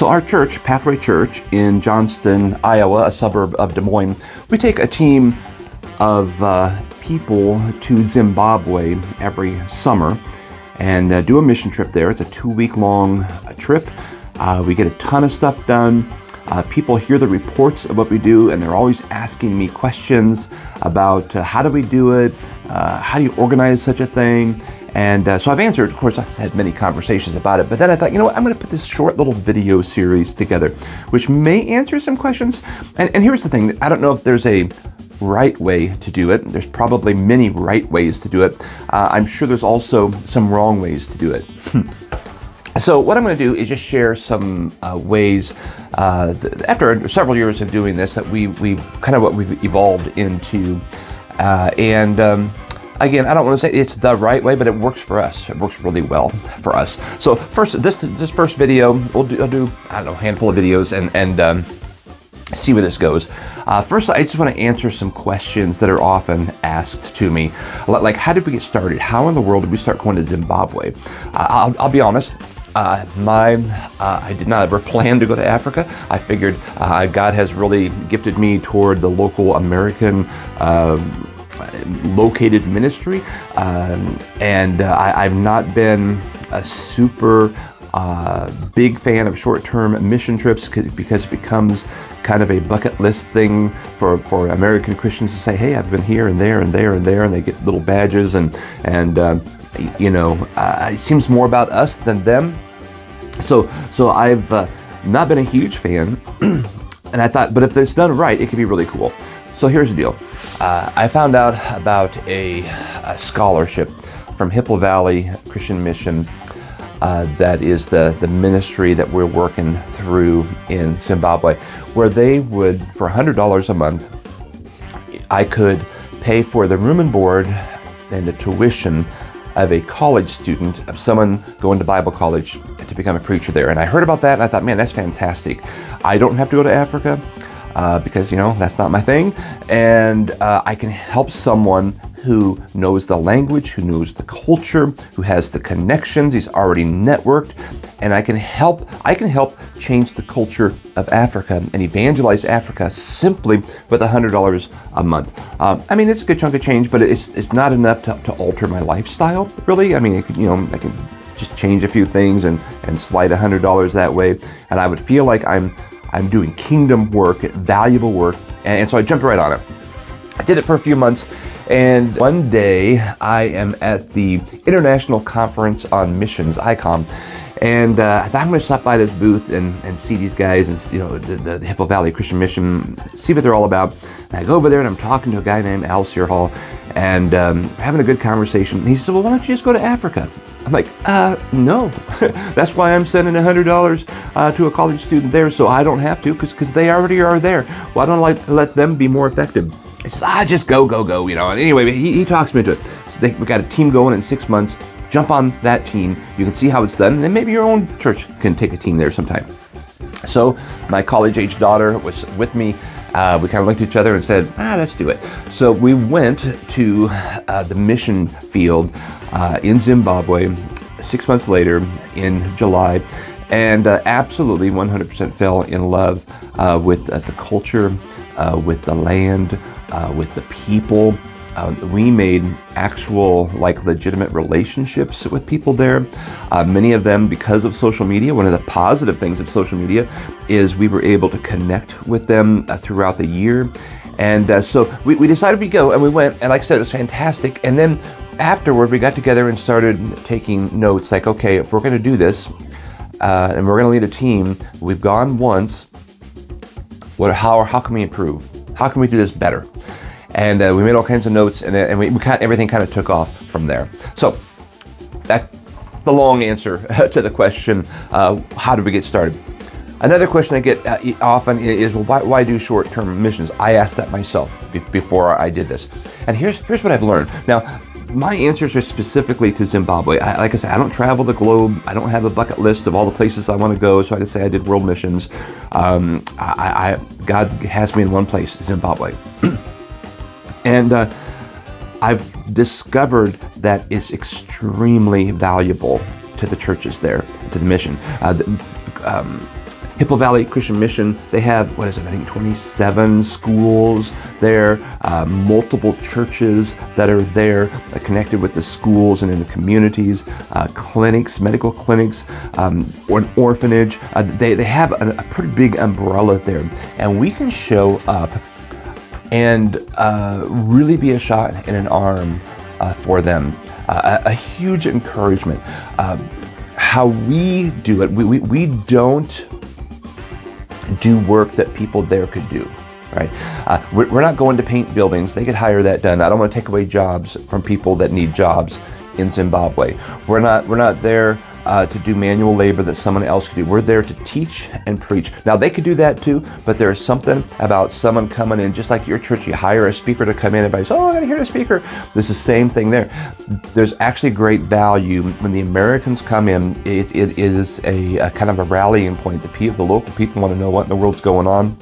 So our church, Pathway Church in Johnston, Iowa, a suburb of Des Moines, we take a team of people to Zimbabwe every summer and do a mission trip there. It's a 2-week-long trip. We get a ton of stuff done. People hear the reports of what we do, and they're always asking me questions about how do we do it, how do you organize such a thing? And so I've answered, of course, I've had many conversations about it, but then I thought, you know what, I'm going to put this short little video series together, which may answer some questions. And here's the thing, I don't know if there's a right way to do it. There's probably many right ways to do it. I'm sure there's also some wrong ways to do it. So what I'm going to do is just share some ways, after several years of doing this, that we kind of what we've evolved into. Again, I don't want to say it's the right way, but it works for us. It works really well for us. So first, this first video, I'll do I don't know, a handful of videos and see where this goes. First, I just want to answer some questions that are often asked to me, like how did we get started? How in the world did we start going to Zimbabwe? I'll be honest. I did not ever plan to go to Africa. I figured God has really gifted me toward the local American located ministry, and I've not been a super big fan of short-term mission trips because it becomes kind of a bucket list thing for American Christians to say, hey, I've been here and there and there and there, and they get little badges and it seems more about us than them. So I've not been a huge fan, and I thought, but if it's done right, it could be really cool. So here's the deal. I found out about a scholarship from Hippo Valley Christian Mission that is the ministry that we're working through in Zimbabwe, where they would, for $100 a month, I could pay for the room and board and the tuition of a college student, of someone going to Bible college to become a preacher there. And I heard about that and I thought, man, that's fantastic. I don't have to go to Africa because, that's not my thing. And I can help someone who knows the language, who knows the culture, who has the connections, he's already networked, and I can help change the culture of Africa and evangelize Africa simply with $100 a month. It's a good chunk of change, but it's not enough to alter my lifestyle, really. I can just change a few things and slide $100 that way, and I would feel like I'm doing kingdom work, valuable work, and so I jumped right on it. I did it for a few months, and one day I am at the International Conference on Missions, ICOM, and I thought I'm going to stop by this booth and see these guys and the Hippo Valley Christian Mission, see what they're all about. And I go over there and I'm talking to a guy named Al Searhall, and having a good conversation. He said, well, why don't you just go to Africa? I'm like, no. That's why I'm sending $100 to a college student there, so I don't have to, because they already are there. Why don't I let them be more effective? So I just go. And anyway, he talks me into it. So we got a team going in 6 months. Jump on that team. You can see how it's done, and then maybe your own church can take a team there sometime. So my college-age daughter was with me. We kind of looked at each other and said, let's do it. So we went to the mission field in Zimbabwe 6 months later in July, and absolutely 100% fell in love with the culture, with the land, with the people. We made actual, legitimate relationships with people there. Many of them because of social media. One of the positive things of social media is we were able to connect with them throughout the year. And so we decided we'd go, and we went, and like I said, it was fantastic. And then afterward, we got together and started taking notes, like, okay, if we're going to do this, and we're going to lead a team, we've gone once, how can we improve? How can we do this better? And we made all kinds of notes, and everything kind of took off from there. So that's the long answer to the question, how did we get started? Another question I get often is, well, why do short-term missions? I asked that myself before I did this. And here's what I've learned. Now, my answers are specifically to Zimbabwe. Like I said, I don't travel the globe. I don't have a bucket list of all the places I want to go, so I can say I did world missions. God has me in one place, Zimbabwe. And I've discovered that it's extremely valuable to the churches there, to the mission. Hippo Valley Christian Mission, they have, I think 27 schools there, multiple churches that are there connected with the schools and in the communities, clinics, medical clinics, or an orphanage. They have a pretty big umbrella there, and we can show up and really be a shot in an arm for them. A huge encouragement. How we do it, we don't do work that people there could do, right? We're not going to paint buildings. They could hire that done. I don't want to take away jobs from people that need jobs in Zimbabwe. We're not there to do manual labor that someone else could do. We're there to teach and preach. Now, they could do that too, but there's something about someone coming in, just like your church, you hire a speaker to come in, everybody says, oh, I gotta hear the speaker. There's the same thing there. There's actually great value when the Americans come in. It is a kind of a rallying point. The local people want to know what in the world's going on.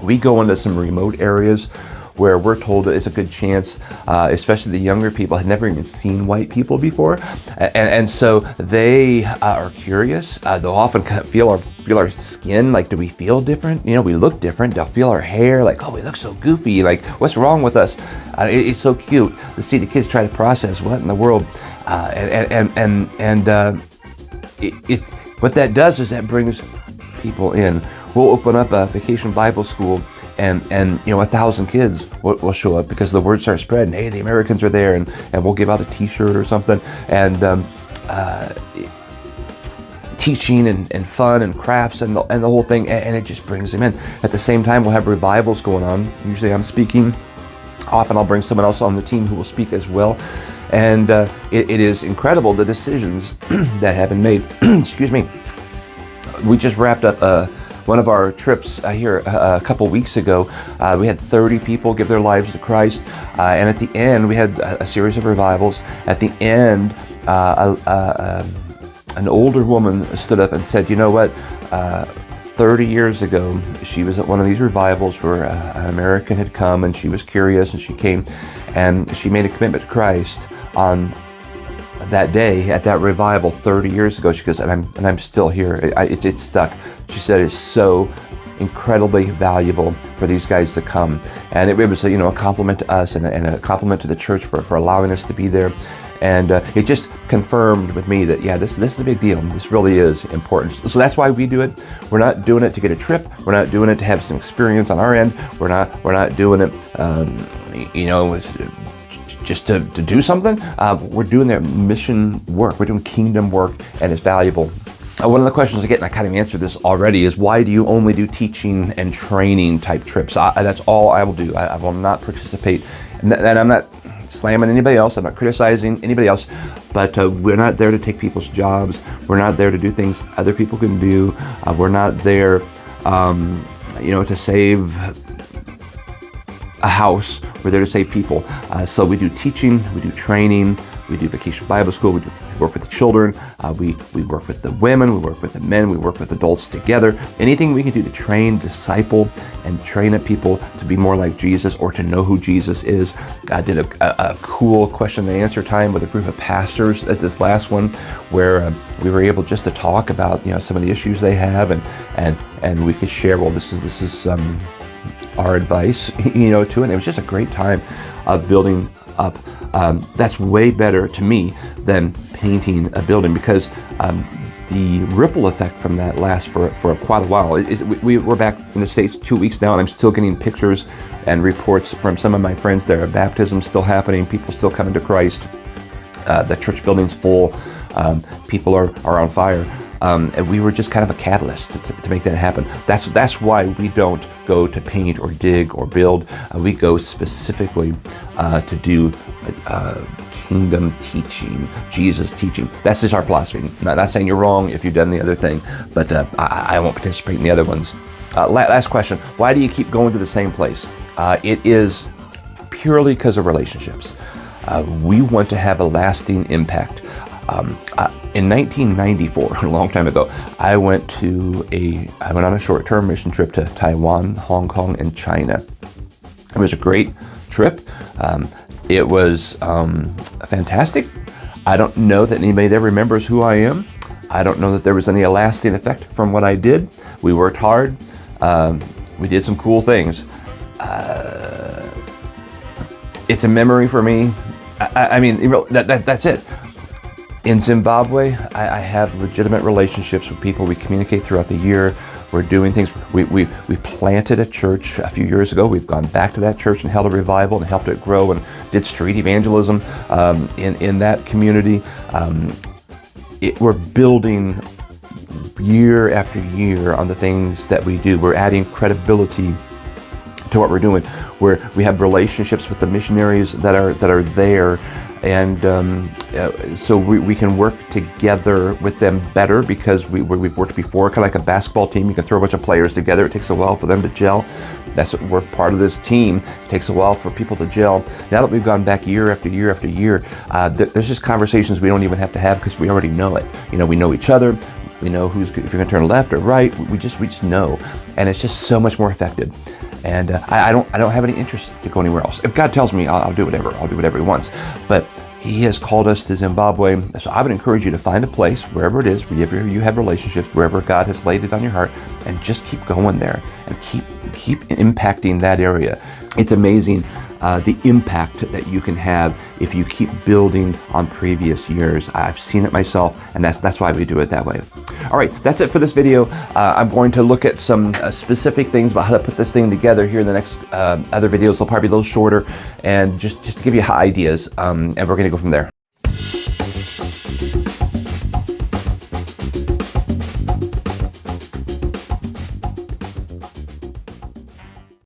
We go into some remote areas where we're told that it's a good chance, especially the younger people had never even seen white people before, and so they are curious. They'll often kind of feel our skin, like, do we feel different? We look different. They'll feel our hair, like, oh, we look so goofy, like, what's wrong with us? It's so cute to see the kids try to process what in the world, what that does is that brings people in. We'll open up a vacation Bible school, and 1,000 kids will show up because the word starts spreading. Hey, the Americans are there, and we'll give out a T-shirt or something, and teaching and fun and crafts and the whole thing, and it just brings them in. At the same time, we'll have revivals going on. Usually, I'm speaking. Often, I'll bring someone else on the team who will speak as well, and it is incredible the decisions that have been made. Excuse me. We just wrapped up one of our trips here a couple weeks ago. We had 30 people give their lives to Christ, and at the end we had a series of revivals. At the end, an older woman stood up and said, you know what, 30 years ago she was at one of these revivals where an American had come, and she was curious, and she came and she made a commitment to Christ on that day at that revival 30 years ago. She goes, and I'm still here. It's stuck. She said it's so incredibly valuable for these guys to come, and it was a compliment to us and a compliment to the church for allowing us to be there, and it just confirmed with me that this is a big deal. This really is important. So that's why we do it. We're not doing it to get a trip. We're not doing it to have some experience on our end. We're not doing it just to do something. We're doing their mission work. We're doing kingdom work, and it's valuable. One of the questions I get, and I kind of answered this already, is why do you only do teaching and training type trips? That's all I will do. I will not participate, and I'm not slamming anybody else. I'm not criticizing anybody else, but we're not there to take people's jobs. We're not there to do things other people can do. We're not there, to save a house. We're there to save people. So we do teaching, we do training, we do vacation Bible school, we work with the children, we work with the women, we work with the men, we work with adults together. Anything we can do to train, disciple, and train up people to be more like Jesus or to know who Jesus is. I did a cool question and answer time with a group of pastors at this last one, where we were able just to talk about some of the issues they have, and we could share, well, this is our advice to it. And it was just a great time of building up. That's way better to me than painting a building, because the ripple effect from that lasts for quite a while. We're back in the States 2 weeks now, and I'm still getting pictures and reports from some of my friends there. Baptism's still happening, people still coming to Christ. The church building's full. People are on fire. And we were just kind of a catalyst to make that happen. That's why we don't go to paint or dig or build. We go specifically to do kingdom teaching, Jesus teaching. That's just our philosophy. Not saying you're wrong if you've done the other thing, but I won't participate in the other ones. Last question: why do you keep going to the same place? It is purely because of relationships. We want to have a lasting impact. In 1994, a long time ago, I went on a short-term mission trip to Taiwan, Hong Kong, and China. It was a great trip. It was fantastic. I don't know that anybody there remembers who I am. I don't know that there was any lasting effect from what I did. We worked hard. We did some cool things. It's a memory for me. I mean, that's it. In Zimbabwe, I have legitimate relationships with people. We communicate throughout the year. We're doing things. We planted a church a few years ago. We've gone back to that church and held a revival and helped it grow and did street evangelism in that community. We're building year after year on the things that we do. We're adding credibility to what we're doing, where we have relationships with the missionaries that are there, and so we can work together with them better because we've worked before, kind of like a basketball team. You can throw a bunch of players together. It takes a while for them to gel. That's what we're part of this team. It takes a while for people to gel. Now that we've gone back year after year after year, there's just conversations we don't even have to have because we already know it. You know, we know each other. We know if you're going to turn left or right. We just know, and it's just so much more effective. And I don't have any interest to go anywhere else. If God tells me, I'll do whatever. I'll do whatever He wants. But He has called us to Zimbabwe. So I would encourage you to find a place, wherever it is, wherever you have relationships, wherever God has laid it on your heart, and just keep going there and keep impacting that area. It's amazing the impact that you can have if you keep building on previous years. I've seen it myself, and that's why we do it that way. All right, that's it for this video. I'm going to look at some specific things about how to put this thing together here in the next other videos. They'll probably be a little shorter, and just to give you ideas, and we're going to go from there.